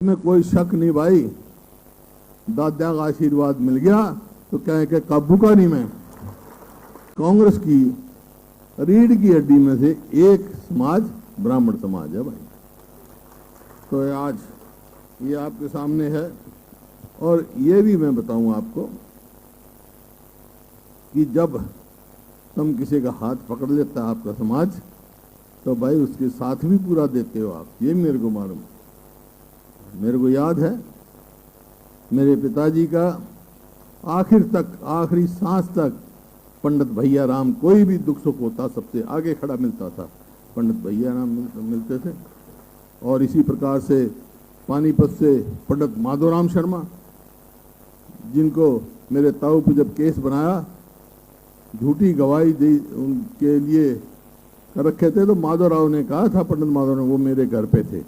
में कोई शक नहीं भाई, दादा का आशीर्वाद मिल गया तो कहें कि काबू का नहीं। मैं कांग्रेस की रीढ़ की हड्डी में से एक समाज ब्राह्मण समाज है भाई। तो आज ये आपके सामने है। और ये भी मैं बताऊं आपको कि जब तुम किसी का हाथ पकड़ लेता है आपका समाज, तो भाई उसके साथ भी पूरा देते हो आप। ये मेरे को मालूम, मेरे को याद है मेरे पिताजी का आखिर तक, आखिरी सांस तक पंडित भैया राम, कोई भी दुख सुख होता सबसे आगे खड़ा मिलता था, पंडित भैया राम मिलते थे। और इसी प्रकार से पानीपत से पंडित माधोराम शर्मा, जिनको मेरे ताऊ पे जब केस बनाया, झूठी गवाही दी उनके लिए कर रखे थे, तो माधोराव ने कहा था, पंडित माधोराव, वो मेरे घर पे थे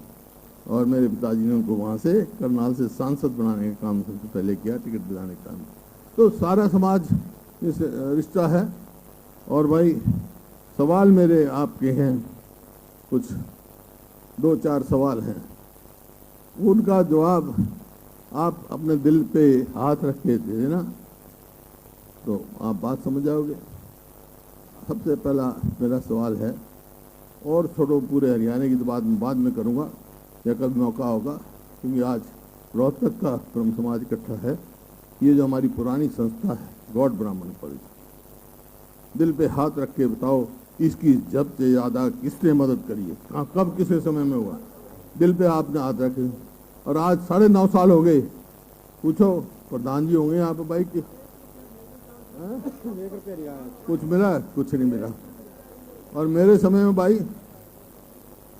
और मेरे पिताजी ने उनको वहाँ से करनाल से सांसद बनाने का काम सबसे पहले किया, टिकट दिलाने का काम। तो सारा समाज इस रिश्ता है। और भाई सवाल मेरे आपके हैं, कुछ 2-4 सवाल हैं, उनका जवाब आप अपने दिल पे हाथ रख के दे देना तो आप बात समझ जाओगे। सबसे पहला मेरा सवाल है, और छोड़ो पूरे हरियाणा की तो बाद में करूँगा या कभी मौका होगा, क्योंकि आज रोहतक का ब्रह्म समाज इकट्ठा है। ये जो हमारी पुरानी संस्था है गॉड ब्राह्मण कॉलेज, दिल पे हाथ रख के बताओ, इसकी जब से ज़्यादा किसने मदद करी है? कब किस समय में हुआ? दिल पे आपने हाथ रखे। और आज 9.5 साल हो गए। पूछो, प्रधान जी होंगे यहाँ पे भाई के कुछ मिला? कुछ नहीं मिला। और मेरे समय में भाई,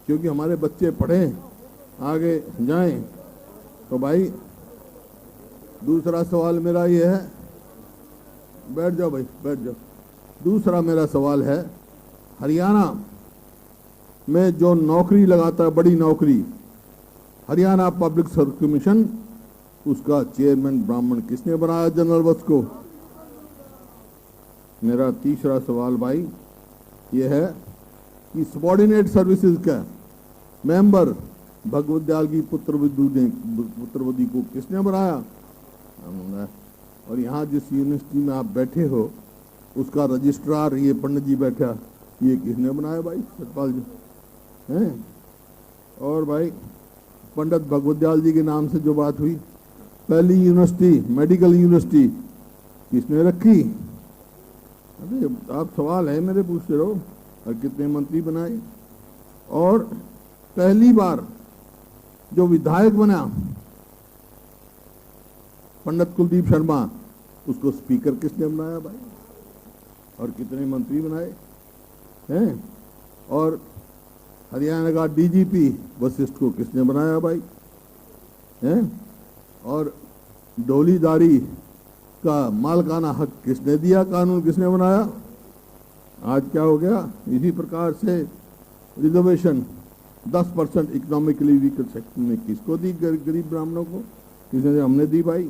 क्योंकि हमारे बच्चे पढ़े आगे जाएं, तो भाई दूसरा सवाल मेरा ये है, बैठ जाओ भाई, बैठ जाओ। दूसरा मेरा सवाल है, हरियाणा में जो नौकरी लगाता है, बड़ी नौकरी, हरियाणा पब्लिक सर्विस कमीशन, उसका चेयरमैन ब्राह्मण किसने बनाया? जनरल बस को। मेरा तीसरा सवाल भाई ये है कि सबॉर्डिनेट सर्विसेज का मेंबर भगवत दयाल की पुत्रवधि को किसने बनाया? और यहाँ जिस यूनिवर्सिटी में आप बैठे हो, उसका रजिस्ट्रार ये पंडित जी बैठा, ये किसने बनाया भाई? सतपाल जी हैं। और भाई पंडित भगवत दयाल जी के नाम से जो बात हुई, पहली यूनिवर्सिटी, मेडिकल यूनिवर्सिटी किसने रखी? अरे आप सवाल है मेरे पूछते रहो। और कितने मंत्री बनाए? और पहली बार जो विधायक बना पंडित कुलदीप शर्मा, उसको स्पीकर किसने बनाया भाई? और कितने मंत्री बनाए हैं? और हरियाणा का डीजीपी वशिष्ठ को किसने बनाया भाई? हैं? और डोलीदारी का मालकाना हक किसने दिया? कानून किसने बनाया? आज क्या हो गया? इसी प्रकार से रिजर्वेशन 10% इकोनॉमिकली वीकर सेक्शन में किसको दी? गरीब ब्राह्मणों को। किसने? हमने दी भाई।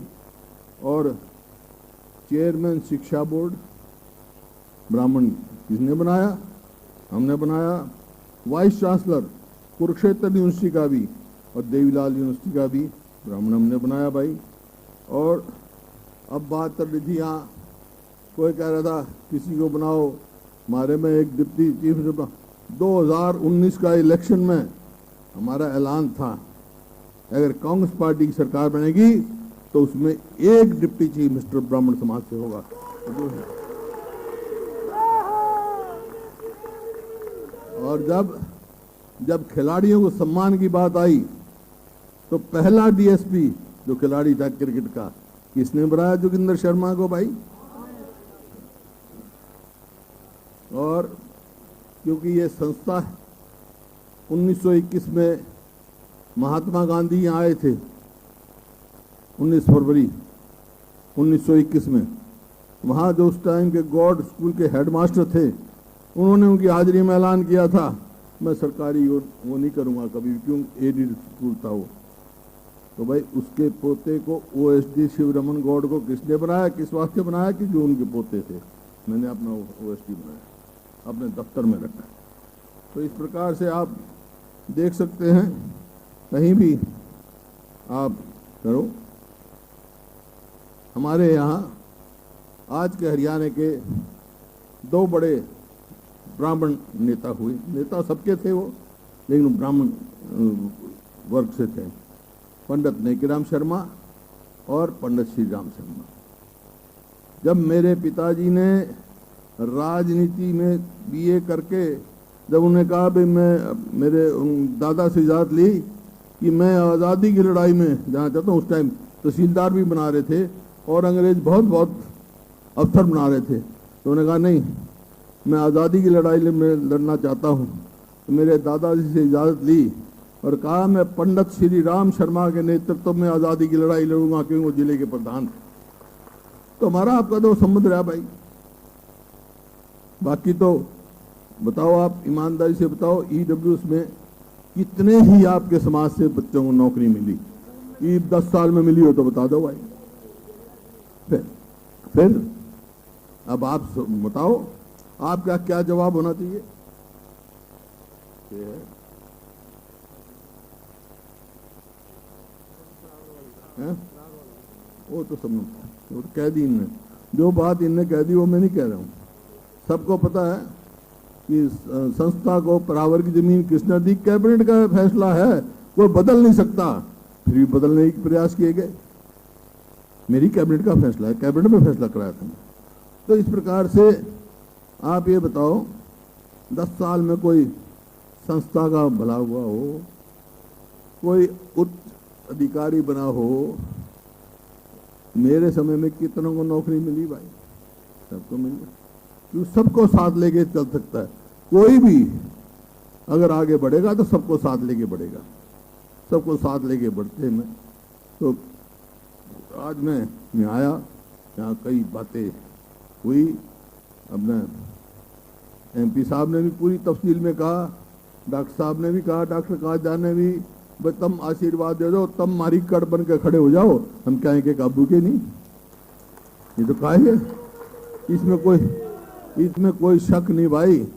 और चेयरमैन शिक्षा बोर्ड ब्राह्मण किसने बनाया? हमने बनाया। वाइस चांसलर कुरुक्षेत्र यूनिवर्सिटी का भी और देवीलाल यूनिवर्सिटी का भी ब्राह्मण हमने बनाया भाई। और अब बात कर रही थी, यहाँ कोई कह रहा था किसी को बनाओ, हमारे में एक डिप्टी चीफ मिनिस्टर, 2019 का इलेक्शन में हमारा ऐलान था, अगर कांग्रेस पार्टी की सरकार बनेगी तो उसमें एक डिप्टी चीफ मिनिस्टर ब्राह्मण समाज से होगा। और जब खिलाड़ियों को सम्मान की बात आई, तो पहला डीएसपी जो खिलाड़ी था क्रिकेट का, किसने बनाया? जोगिंदर शर्मा को भाई। और क्योंकि ये संस्था 1921 में महात्मा गांधी यहाँ आए थे, 19 फरवरी 1921 में। वहाँ जो उस टाइम के गॉड स्कूल के हेडमास्टर थे, उन्होंने उनकी हाजिरी में ऐलान किया था, मैं सरकारी वो नहीं करूँगा कभी, क्यों एडिड स्कूल था वो। तो भाई उसके पोते को ओएसडी शिवरमन गौड़ को किसने बनाया? किस वास्ते बनाया? कि जो उनके पोते थे। मैंने अपना ओएसडी बनाया, अपने दफ्तर में रखा। तो इस प्रकार से आप देख सकते हैं, कहीं भी आप करो। हमारे यहाँ आज के हरियाणा के 2 बड़े ब्राह्मण नेता हुए। नेता सबके थे वो, लेकिन ब्राह्मण वर्ग से थे। पंडित नेकीराम शर्मा और पंडित श्री राम शर्मा। जब मेरे पिताजी ने राजनीति में बीए करके जब उन्हें कहा भाई मैं मेरे दादा से इजाज़त ली कि मैं आज़ादी की लड़ाई में जाना चाहता हूँ, उस टाइम तहसीलदार भी बना रहे थे और अंग्रेज बहुत अफसर बना रहे थे, तो उन्होंने कहा नहीं मैं आज़ादी की लड़ाई में लड़ना चाहता हूँ। तो मेरे दादाजी से इजाज़त ली और कहा मैं पंडित श्री राम शर्मा के नेतृत्व में आज़ादी की लड़ाई लड़ूंगा, क्योंकि वो जिले के प्रधान थे। तो हमारा आपका तो संबंध रहा भाई। बाकी तो बताओ, आप ईमानदारी से बताओ, ईडब्ल्यूएस में कितने ही आपके समाज से बच्चों को नौकरी मिली? 10 साल में मिली हो तो बता दो भाई। फिर अब आप बताओ, आपका क्या जवाब होना चाहिए? वो तो सब वो कह दी इनने, जो बात इनने कह दी वो मैं नहीं कह रहा हूँ। सबको पता है कि संस्था को बराबर की जमीन किसने दी, कैबिनेट का फैसला है, वो बदल नहीं सकता। फिर भी बदलने के प्रयास किए गए। मेरी कैबिनेट का फैसला है, कैबिनेट में फैसला कराया था। तो इस प्रकार से आप ये बताओ, 10 साल में कोई संस्था का भला हुआ हो, कोई उच्च अधिकारी बना हो? मेरे समय में कितनों को नौकरी मिली भाई? सबको मिली। क्यों? सबको साथ लेके चल सकता है कोई भी। अगर आगे बढ़ेगा तो सबको साथ लेके बढ़ेगा, सबको साथ लेके बढ़ते हैं। मैं तो आज मैं आया, यहाँ कई बातें हुई। अपने एमपी साहब ने भी पूरी तफसील में कहा, डॉक्टर साहब ने भी कहा, डॉक्टर काजदान ने भी, भाई तुम आशीर्वाद दे दो, तुम मारी कड़ बन के खड़े हो जाओ, हम कहें कि काबू के नहीं। ये तो कहा है, इसमें कोई शक नहीं भाई।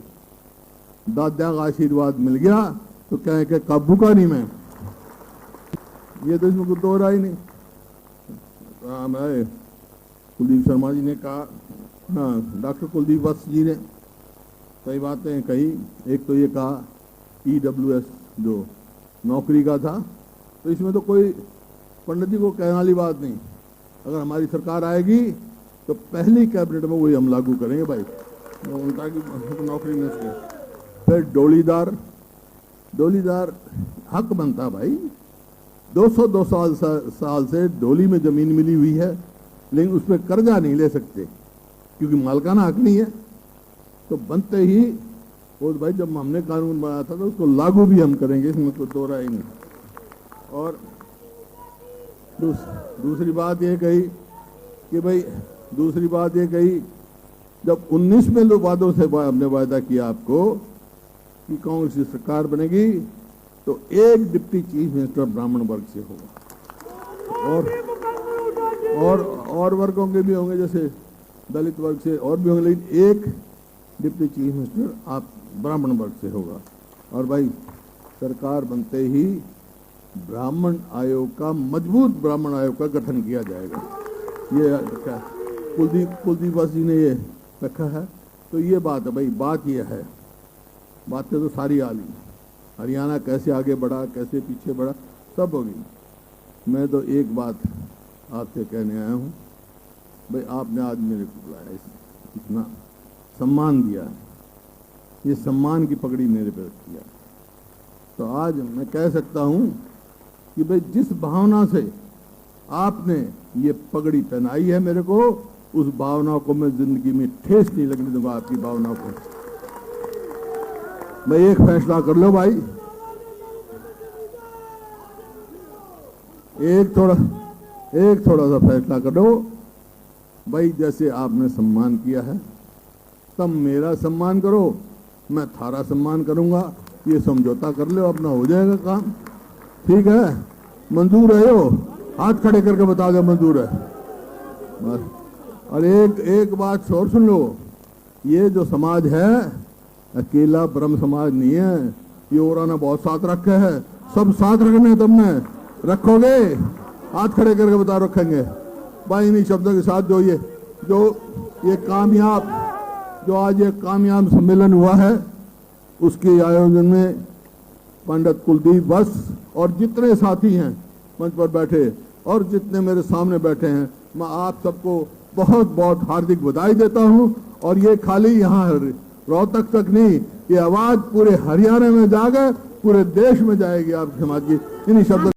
दादा का आशीर्वाद मिल गया तो कहें कि काबू का नहीं मैं, ये तो इसमें कोई दो राय नहीं। हमारे कुलदीप शर्मा जी ने कहा, हाँ डॉक्टर कुलदीप वत्स जी ने कई बातें कही। एक तो ये कहा ईडब्ल्यूएस जो नौकरी का था, तो इसमें तो कोई पंडित जी को कहने वाली बात नहीं। अगर हमारी सरकार आएगी तो पहली कैबिनेट में वही हम लागू करेंगे भाई, उनका की नौकरी मिल सके। फिर डोलीदार हक बनता भाई। 200 साल से डोली में जमीन मिली हुई है, लेकिन उस पर कर्जा नहीं ले सकते क्योंकि मालकाना हक नहीं है। तो बनते ही वो भाई जब हमने कानून बनाया था तो उसको लागू भी हम करेंगे, इसमें कोई दो राय नहीं। और दूसरी बात ये कही कि भाई, दूसरी बात ये कही, जब 19 में लोग वादों से हमने वायदा किया आपको कि कांग्रेस की सरकार बनेगी तो एक डिप्टी चीफ मिनिस्टर ब्राह्मण वर्ग से होगा, और वर्गों के भी होंगे, जैसे दलित वर्ग से और भी होंगे, लेकिन एक डिप्टी चीफ मिनिस्टर आप ब्राह्मण वर्ग से होगा। और भाई सरकार बनते ही ब्राह्मण आयोग का, मजबूत ब्राह्मण आयोग का गठन किया जाएगा। ये क्या कुलदीप वास जी ने ये रखा है। तो ये बात है भाई, बात ये है, बातें तो सारी आ ली। हरियाणा कैसे आगे बढ़ा, कैसे पीछे बढ़ा, सब होगी। मैं तो एक बात आपसे कहने आया हूँ भाई, आपने आज मेरे को बुलाया, इतना सम्मान दिया, ये सम्मान की पगड़ी मेरे पे रखी है। तो आज मैं कह सकता हूँ कि भाई जिस भावना से आपने ये पगड़ी पहनाई है मेरे को, उस भावना को मैं जिंदगी में ठेस नहीं लगने दूंगा। आपकी भावना को मैं एक फैसला कर लो भाई, एक थोड़ा सा फैसला कर लो भाई। जैसे आपने सम्मान किया है, तब मेरा सम्मान करो, मैं थारा सम्मान करूंगा। ये समझौता कर लो, अपना हो जाएगा काम। ठीक है? मंजूर है? हो हाथ खड़े करके बता दो मंजूर है बस। और एक बात और सुन लो, ये जो समाज है अकेला ब्रह्म समाज नहीं है, ये और ने बहुत साथ रखे है, सब साथ रखने तुमने। रखोगे? हाथ खड़े करके बता, रखेंगे भाई। इन्हीं शब्दों के साथ जो ये कामयाब, जो आज ये कामयाब सम्मेलन हुआ है, उसके आयोजन में पंडित कुलदीप वत्स और जितने साथी हैं मंच पर बैठे और जितने मेरे सामने बैठे हैं, मैं आप सबको बहुत बहुत हार्दिक बधाई देता हूं। और ये खाली यहाँ रोहतक तक नहीं, ये आवाज पूरे हरियाणा में जाकर पूरे देश में जाएगी आपके समाज की। इन्हीं शब्दों